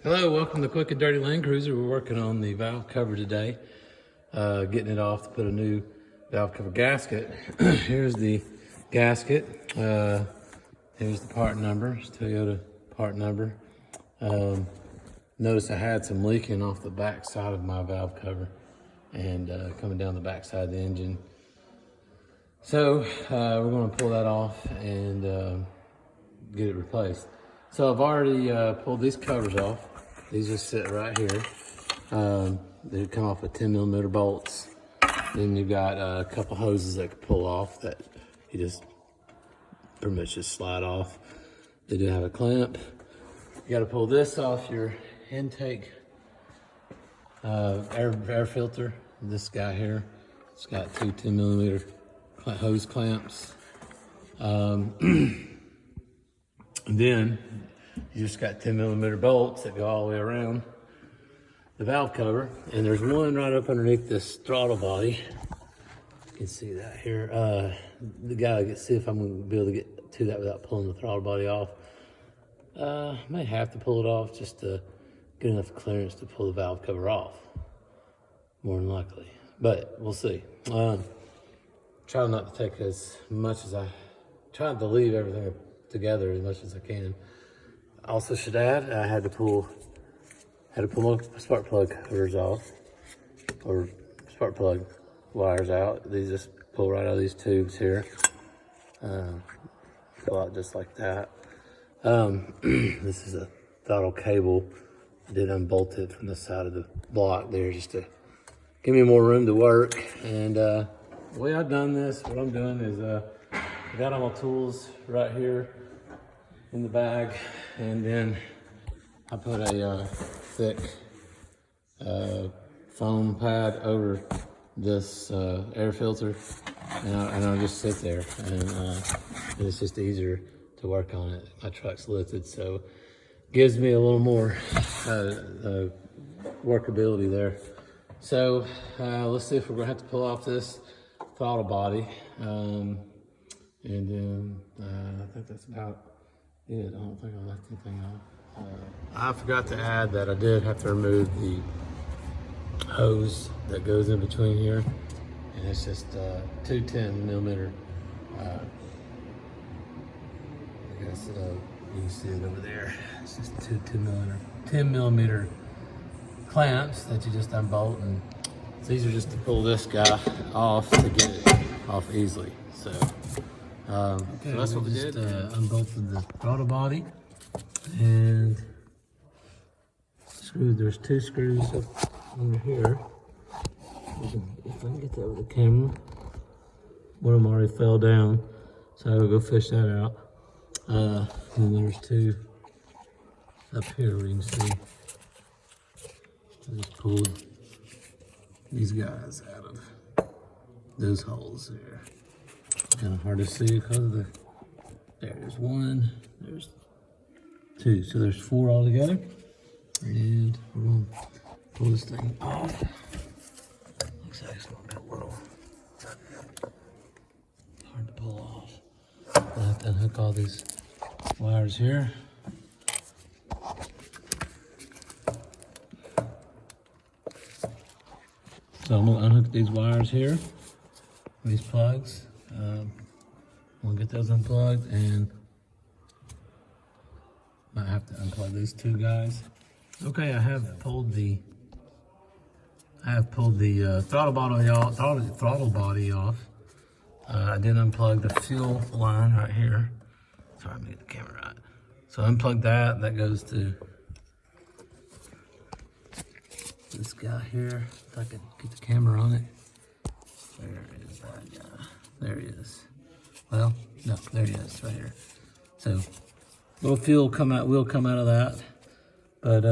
Hello, welcome to Quick and Dirty Land Cruiser. We're working on the valve cover today, getting it off to put a new valve cover gasket. Here's the gasket. Here's the part number. It's Toyota part number. Notice I had some leaking off the back side of my valve cover and coming down the back side of the engine. So we're going to pull that off and get it replaced. So I've already pulled these covers off. These just sit right here. They come off with 10mm bolts. Then you've got a couple hoses that can pull off that you just pretty much just slide off. They do have a clamp. You got to pull this off your intake air filter. This guy here, it's got two 10mm hose clamps. And then you just got 10mm bolts that go all the way around the valve cover. And there's one right up underneath this throttle body. You can see that here. The guy, see if I'm gonna be able to get to that without pulling the throttle body off. May have to pull it off just to get enough clearance to pull the valve cover off. More than likely, but we'll see. Try not to take as much as I try to leave everything together as much as I can. Also should add, I had to pull my spark plug covers off, or spark plug wires out. These just pull right out of these tubes here. Pull out just like that. This is a throttle cable. I did unbolt it from the side of the block there just to give me more room to work. And the way I've done this, what I'm doing is I got all my tools right here in the bag, and then I put a thick foam pad over this air filter, and I'll just sit there, and it's just easier to work on it. My truck's lifted, so it gives me a little more workability there. So let's see if we're gonna have to pull off this throttle body, and then I think that's about it. I don't think I left anything off. I forgot to add that I did have to remove the hose that goes in between here, and it's just two 10mm. I guess you can see it over there. It's just two 10mm clamps that you just unbolt, and it's easier just to pull this guy off to get it off easily. So. Okay, so that's what we did. Unbolted the throttle body and screwed. There's two screws up under here. If I can get that with the camera. One of them already fell down, so I will go fish that out. And there's two up here where you can see. I just pulled these guys out of those holes there. Kind of hard to see because of the, there's one, there's two, so there's four altogether. And we're going to pull this thing off. Looks like it's going to be a little hard to pull off. I'll have to unhook all these wires here. So I'm going to unhook these wires here, these plugs. We'll get those unplugged, and I have to unplug these two guys. Okay, I have pulled the throttle body off. I did unplug the fuel line right here. Sorry, I'm gonna get the camera right. So unplug that. That goes to this guy here. If I can get the camera on it. Where is that guy? There he is. Well, no, there he is, right here. So, little fuel will come out of that, but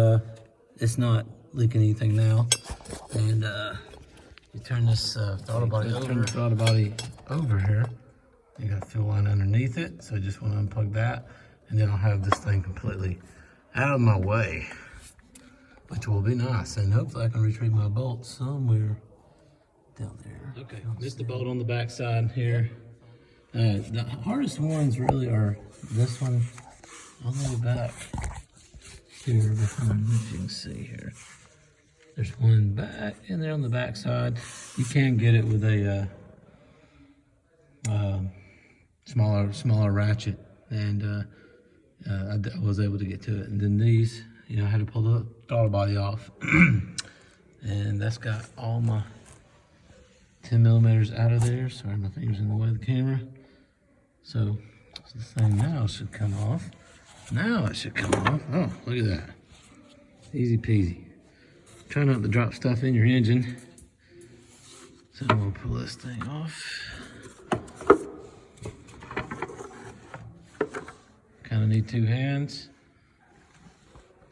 it's not leaking anything now. And you turn this throttle body over. Turn the throttle body over here. You got a fuel line underneath it, so I just want to unplug that, and then I'll have this thing completely out of my way, which will be nice. And hopefully I can retrieve my bolt somewhere down there. Okay, missed the bolt on the back side here. The hardest ones really are this one all the way back here behind, if you can see here. There's one back in there on the back side. You can get it with a smaller ratchet, and I was able to get to it. And then these, I had to pull the throttle body off, and that's got all my 10 millimeters out of there. Sorry, my finger's in the way of the camera. So this thing now should come off. Now it should come off. Oh, look at that. Easy peasy. Try not to drop stuff in your engine. So I'm gonna pull this thing off. Kind of need two hands.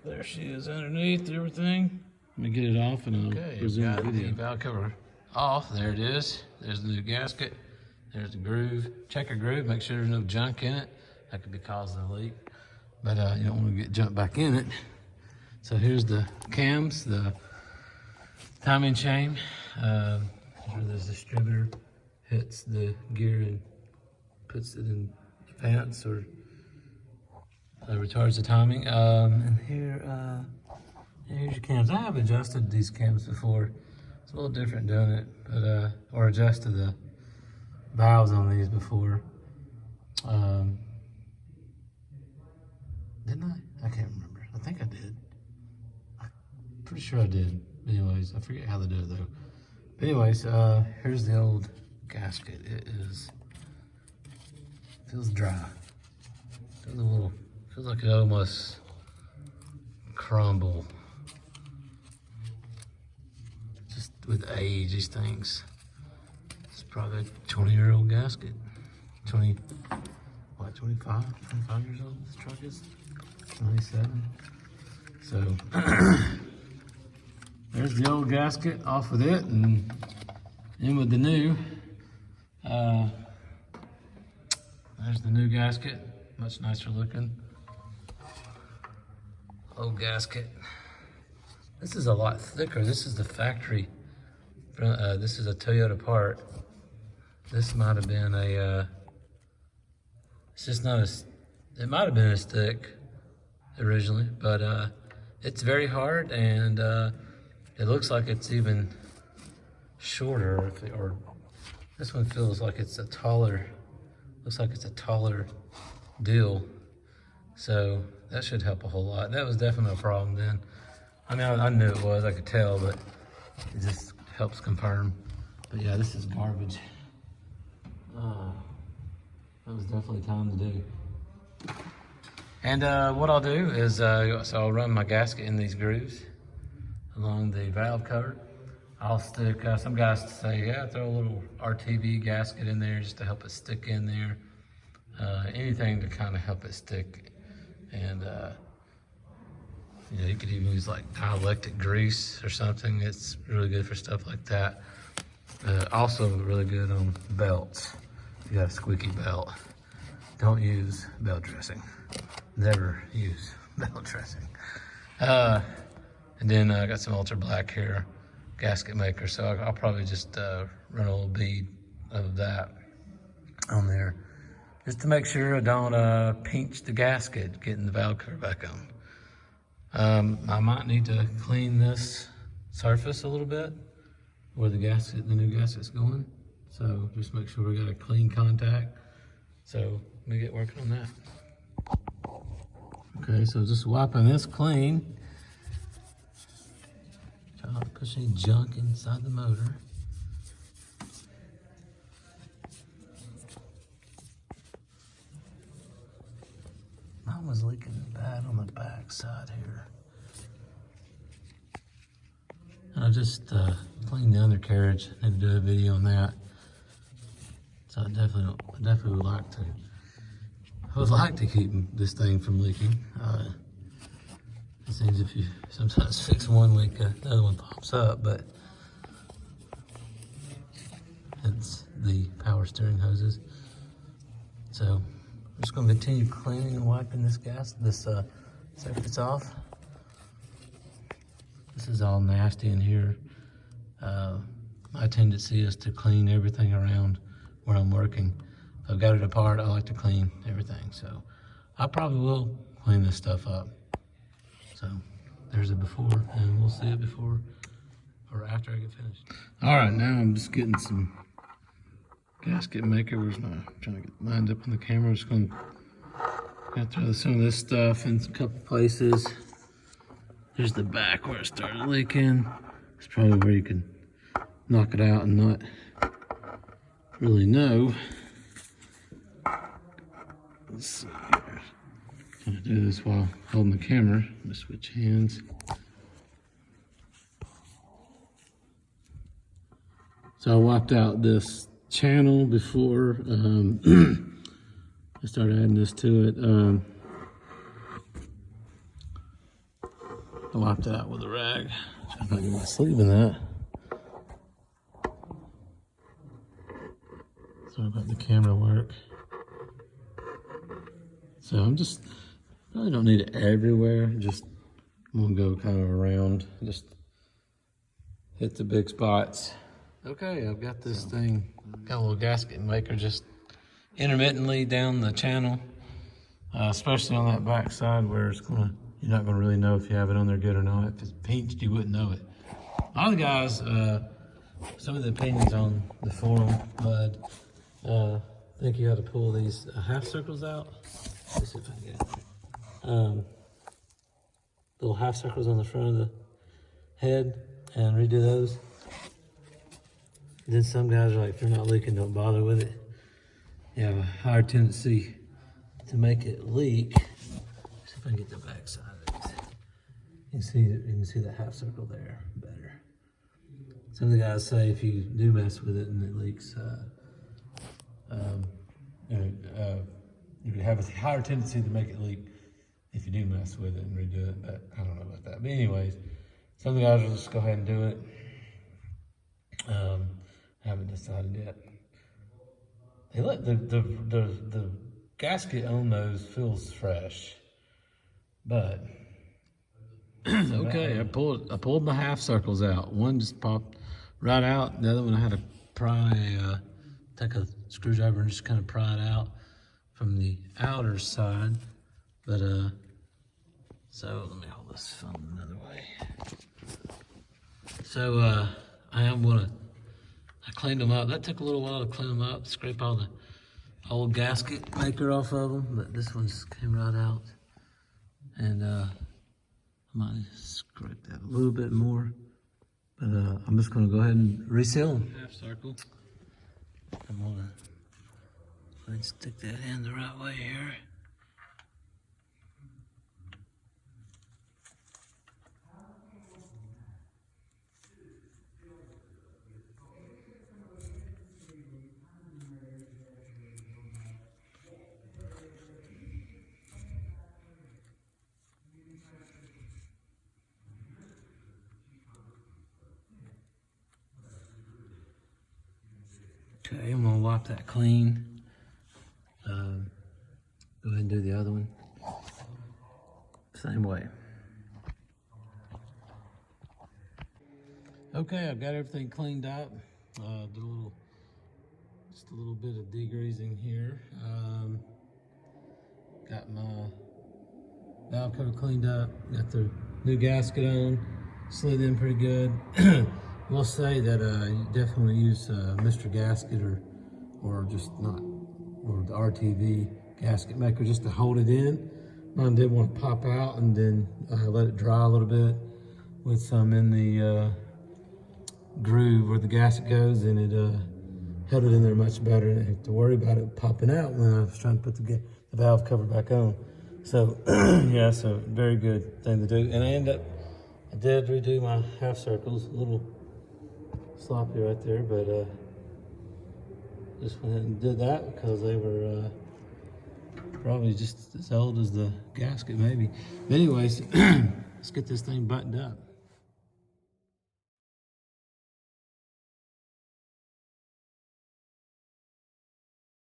There she is underneath everything. Let me get it off and I'll resume the video. The valve cover off. There it is. There's the new gasket. There's the groove. Check your groove. Make sure there's no junk in it. That could be causing a leak. But you don't want to get junk back in it. So here's the cams, the timing chain. Where this distributor hits the gear and puts it in advance or retards the timing. And here's your cams. I have adjusted these cams before. It's a little different doing it, but or adjusted the valves on these before. Didn't I? I can't remember. I think I did. I'm pretty sure I did. Anyways, I forget how they do it though. But anyways, here's the old gasket. It feels dry. Feels like it almost crumble. Just with age, these things. It's probably a 20-year-old gasket. 25 years old this truck is. 97. So there's the old gasket off with it and in with the new. There's the new gasket, much nicer looking. Old gasket. This is a lot thicker. This is the factory. This is a Toyota part. This might have been a, it's just not as, it might have been as thick originally, but it's very hard, and it looks like it's even shorter, or this one feels like it's a taller, looks like it's a taller deal, so that should help a whole lot. That was definitely a problem then. I mean, I knew it was, I could tell, but it just helps confirm. But yeah, this is garbage. That was definitely time to do. And what I'll do is, so I'll run my gasket in these grooves along the valve cover. I'll stick, some guys say, yeah, throw a little RTV gasket in there just to help it stick in there. Anything to kind of help it stick. And you could even use like dielectric grease or something. It's really good for stuff like that. Also really good on belts. If you got a squeaky belt, don't use belt dressing. Never use belt dressing. And then I got some ultra black here, gasket maker. So I'll probably just run a little bead of that on there, just to make sure I don't pinch the gasket getting the valve cover back on. I might need to clean this surface a little bit where the new gasket's going. So just make sure we got a clean contact. So let me get working on that. Okay, so just wiping this clean. Try not to push any junk inside the motor. Mine was leaking bad on the back side here. And I just cleaned the undercarriage. I need to do a video on that. So I definitely would like to. I would like to keep this thing from leaking. It seems if you sometimes fix one leak, another one pops up, but it's the power steering hoses. So I'm just going to continue cleaning and wiping this surface off. This is all nasty in here. My tendency is to clean everything around where I'm working. If I've got it apart, I like to clean everything. So I probably will clean this stuff up. So there's it before, and we'll see it before or after I get finished. All right, now I'm just getting some gasket maker. Where's my, I'm trying to get lined up on the camera. I'm just going to throw some of this stuff in a couple places. There's the back where it started leaking. It's probably where you can knock it out and not really know. Let's see here. I'm gonna do this while holding the camera. I'm gonna switch hands. So I wiped out this channel before I started adding this to it. I wiped it out with a rag. I'm not getting my sleeve in that. Sorry about the camera work. So I'm just, really don't need it everywhere. Just, I'm gonna go kind of around, just hit the big spots. Okay, I've got this thing, got a little gasket maker just intermittently down the channel, especially on that back side where it's gonna, you're not gonna really know if you have it on there good or not. If it's pinched, you wouldn't know it. A lot of guys, some of the opinions on the forum, but think you got to pull these half circles out. Let's see if I can get it. Little half circles on the front of the head and redo those. Then some guys are like, if you're not leaking, don't bother with it. You have a higher tendency to make it leak. Let's see if I can get the back side of it. You can see that half circle there better. Some of the guys say if you do mess with it and it leaks, you have a higher tendency to make it leak if you do mess with it and redo it, but I don't know about that. But anyways, some of the guys will just go ahead and do it. Haven't decided yet. They let the gasket on those feels fresh, but okay. I pulled my half circles out. One just popped right out. The other one I had to pry, take a screwdriver and just kind of pry it out from the outer side. But so let me hold this phone another way. So I cleaned them up. That took a little while to clean them up, scrape all the old gasket maker off of them, but this one just came right out. And I might scrape that a little bit more, but I'm just gonna go ahead and reseal them. Half circle. I'm gonna go ahead and stick that in the right way here. Okay, I'm gonna wipe that clean. Go ahead and do the other one. Same way. Okay, I've got everything cleaned up. Did just a little bit of degreasing here. Got my valve cover cleaned up. Got the new gasket on. Slid in pretty good. We'll say that you definitely use Mr. Gasket or just not, or the RTV gasket maker just to hold it in. Mine did want to pop out, and then let it dry a little bit with some in the groove where the gasket goes, and it held it in there much better. I didn't have to worry about it popping out when I was trying to put the valve cover back on. So yeah, so very good thing to do. And I did redo my half circles, a little sloppy right there, but just went ahead and did that because they were probably just as old as the gasket, maybe. But anyways, let's get this thing buttoned up.